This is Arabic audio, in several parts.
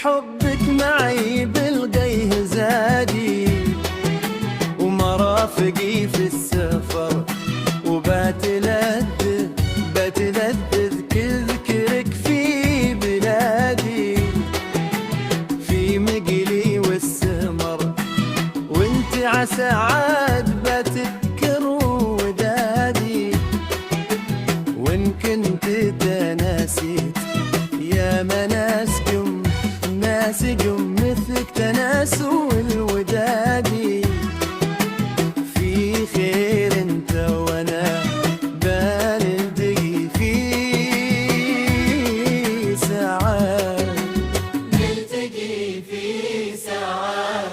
حبك معي بالغيه زادي، ومرافقي في السفر وبتلذذ كذكرك في بلادي، في مقلي والسمر وانت عسى عاد بتذكر ودادي، وان كنت تناسيت يا مناسكم ناسكم مثلك تناسوا الودادي، في خير انت وانا بنلتقي في ساعات، نلتقي في ساعات.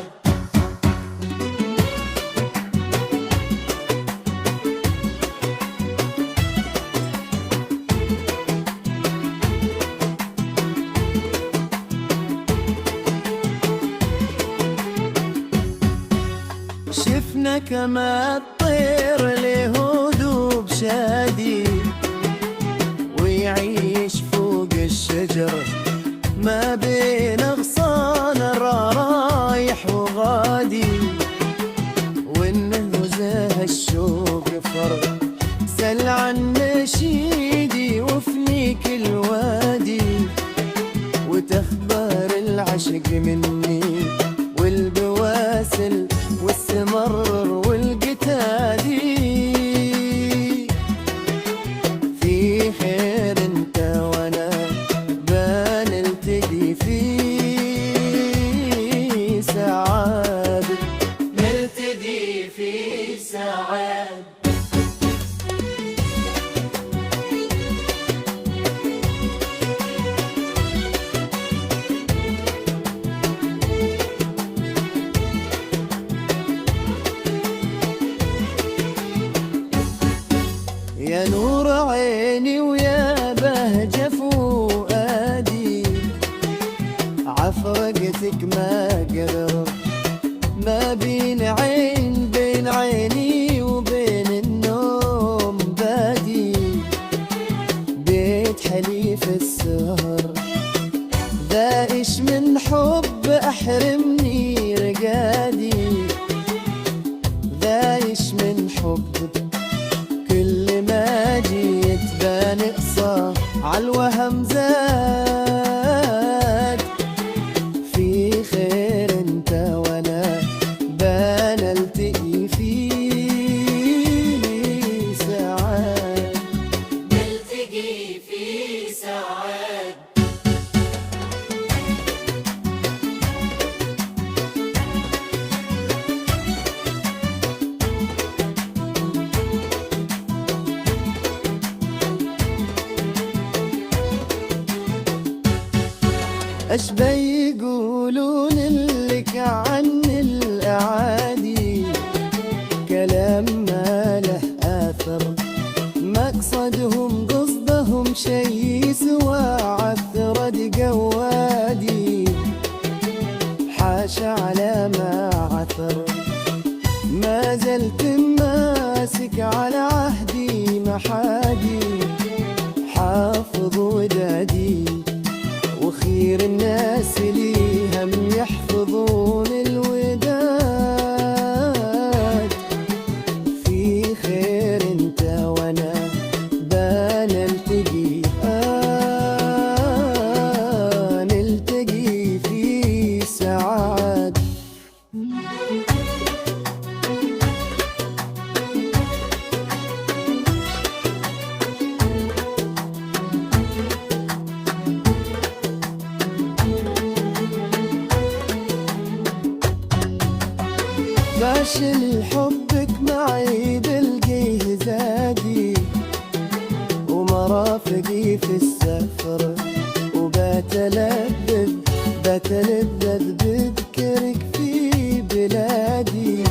شفنا كما الطير له هدوب شادي، ويعيش فوق الشجر ما بين اغصان رايح وغادي، وانه زاه الشوق فرق سل عن نشيدي وفنيك الوادي، وتخبر العشق مني والبواسل والسمر والقتادي، في خير انت وانا بنلتقي في سعاد، نلتقي في ساعات. يا نور عيني ويا بهجة فؤادي، عفرقتك ما قدر ما بين عيني وبين النوم بادي، بيت حليف السهر ذائش من حب أحرمني رقادي، ذايش من حب كل ما جيت بنقصى عالوهم زاد، في خير انت وانا بنلتقي في ساعات، نلتقي في ساعات. أشبه يقولون لك عن الأعادي كلام ما له آثر، مقصدهم قصدهم شي سوى عثرة قوادي، حاشا على ما عثر ما زلت ماسك على عهدي محادي، حافظ ودادي وخير الناس ليهم يحفظون الوداد، في خير انت وانا بنلتقي نلتقي في ساعات. فاشل حبك معي بالقيه زادي، ومرافقي في السفر وبتلذذ بذكرك في بلادي،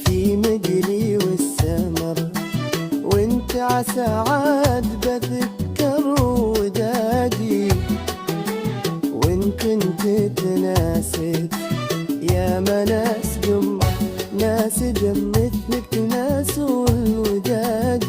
في مقلي والسمر وانت عسى عاد بذكر ودادي، وان كنت تناسيت يا مناس ناس دم مثلك تناسوا الوداد،